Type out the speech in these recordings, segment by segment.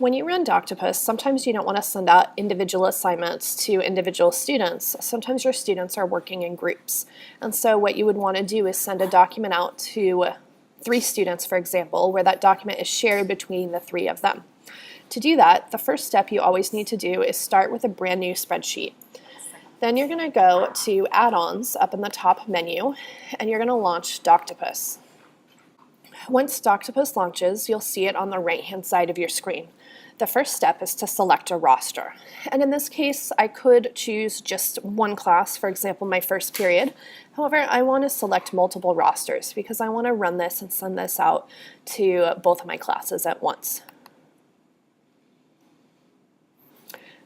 When you run Doctopus, sometimes you don't want to send out individual assignments to individual students. Sometimes your students are working in groups. And so what you would want to do is send a document out to 3 students, for example, where that document is shared between the 3 of them. To do that, the first step you always need to do is start with a brand new spreadsheet. Then you're going to go to Add-Ons up in the top menu, and you're going to launch Doctopus. Once Doctopus launches, you'll see it on the right-hand side of your screen. The first step is to select a roster. And in this case, I could choose just one class, for example, my first period. However, I want to select multiple rosters because I want to run this and send this out to both of my classes at once.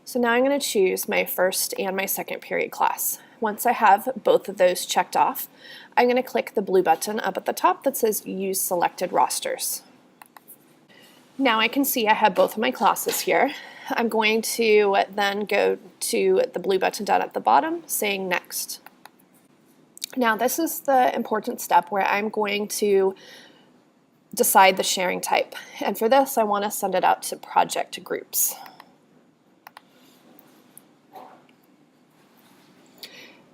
So now I'm going to choose my first and my second period class. Once I have both of those checked off, I'm going to click the blue button up at the top that says Use Selected Rosters. Now I can see I have both of my classes here. I'm going to then go to the blue button down at the bottom saying Next. Now this is the important step where I'm going to decide the sharing type. And for this, I want to send it out to project groups.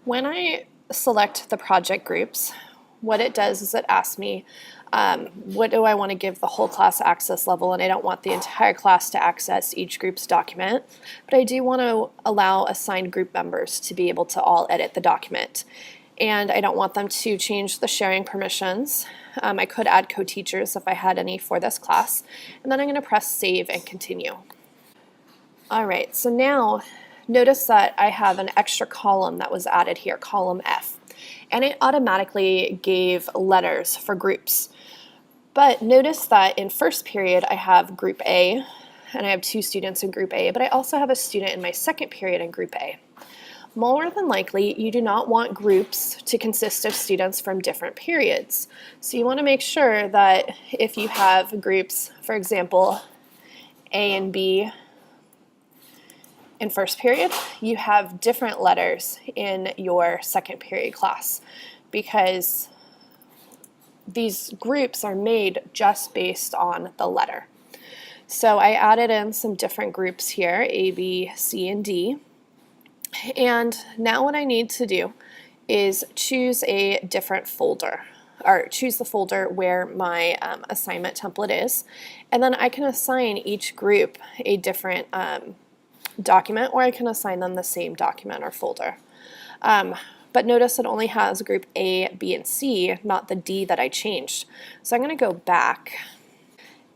When I select the project groups, what it does is it asks me, what do I want to give the whole class access level, and I don't want the entire class to access each group's document, but I do want to allow assigned group members to be able to all edit the document. And I don't want them to change the sharing permissions. I could add co-teachers if I had any for this class, and then I'm going to press Save and Continue. All right, so now notice that I have an extra column that was added here, column F, and it automatically gave letters for groups. But notice that in first period I have group A, and I have 2 students in group A, but I also have a student in my second period in group A. More than likely, you do not want groups to consist of students from different periods. So you want to make sure that if you have groups, for example, A and B in first period, you have different letters in your second period class, because these groups are made just based on the letter. So I added in some different groups here, A, B, C, and D. And now what I need to do is choose a different folder, or choose the folder where my assignment template is. And then I can assign each group a different document, or I can assign them the same document or folder. But notice it only has group A, B, and C, not the D that I changed. So I'm going to go back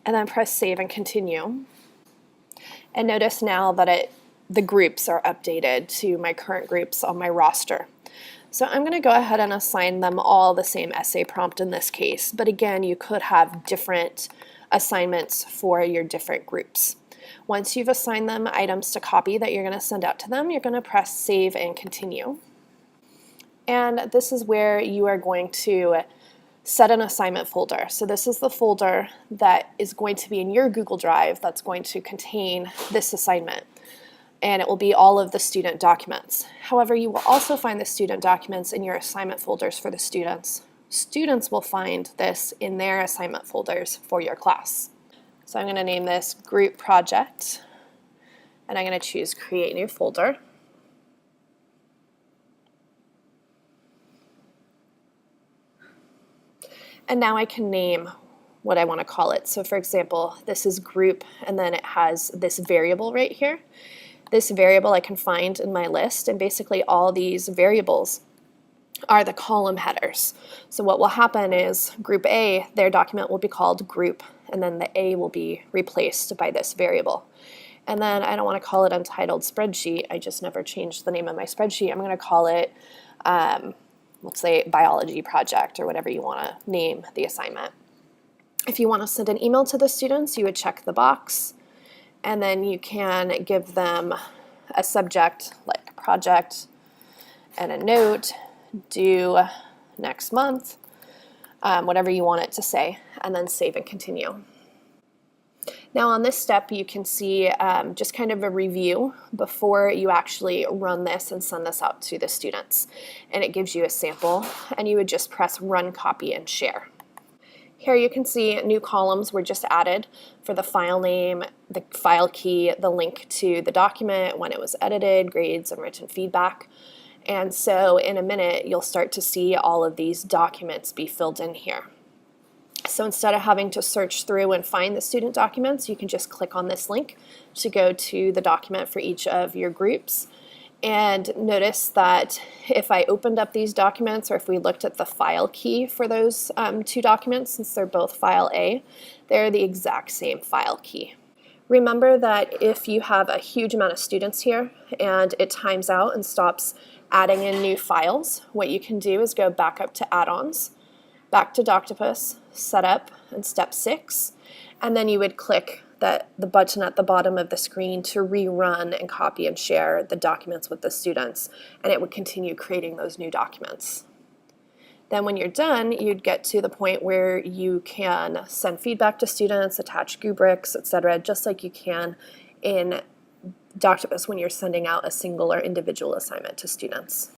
and then press Save and Continue. And notice now that the groups are updated to my current groups on my roster. So I'm going to go ahead and assign them all the same essay prompt in this case. But again, you could have different assignments for your different groups. Once you've assigned them items to copy that you're going to send out to them, you're going to press Save and Continue. And this is where you are going to set an assignment folder. So this is the folder that is going to be in your Google Drive that's going to contain this assignment. And it will be all of the student documents. However, you will also find the student documents in your assignment folders for the students. Students will find this in their assignment folders for your class. So I'm going to name this Group Project, and I'm going to choose Create New Folder. And now I can name what I want to call it. So for example, this is group, and then it has this variable right here. This variable I can find in my list, and basically all these variables are the column headers. So what will happen is group A, their document will be called group, and then the A will be replaced by this variable. And then I don't want to call it Untitled Spreadsheet. I just never changed the name of my spreadsheet. I'm going to call it let's say Biology Project, or whatever you want to name the assignment. If you want to send an email to the students, you would check the box, and then you can give them a subject like project and a note, due next month, whatever you want it to say, and then Save and Continue. Now on this step, you can see just kind of a review before you actually run this and send this out to the students. And it gives you a sample, and you would just press Run, Copy, and Share. Here you can see new columns were just added for the file name, the file key, the link to the document, when it was edited, grades, and written feedback. And so in a minute, you'll start to see all of these documents be filled in here. So instead of having to search through and find the student documents, you can just click on this link to go to the document for each of your groups. And notice that if I opened up these documents, or if we looked at the file key for those two documents, since they're both file A, they're the exact same file key. Remember that if you have a huge amount of students here and it times out and stops adding in new files, what you can do is go back up to Add-Ons, back to Doctopus, Setup, and Step 6, and then you would click the button at the bottom of the screen to rerun and copy and share the documents with the students, and it would continue creating those new documents. Then when you're done, you'd get to the point where you can send feedback to students, attach rubrics, etc., just like you can in Doctopus when you're sending out a single or individual assignment to students.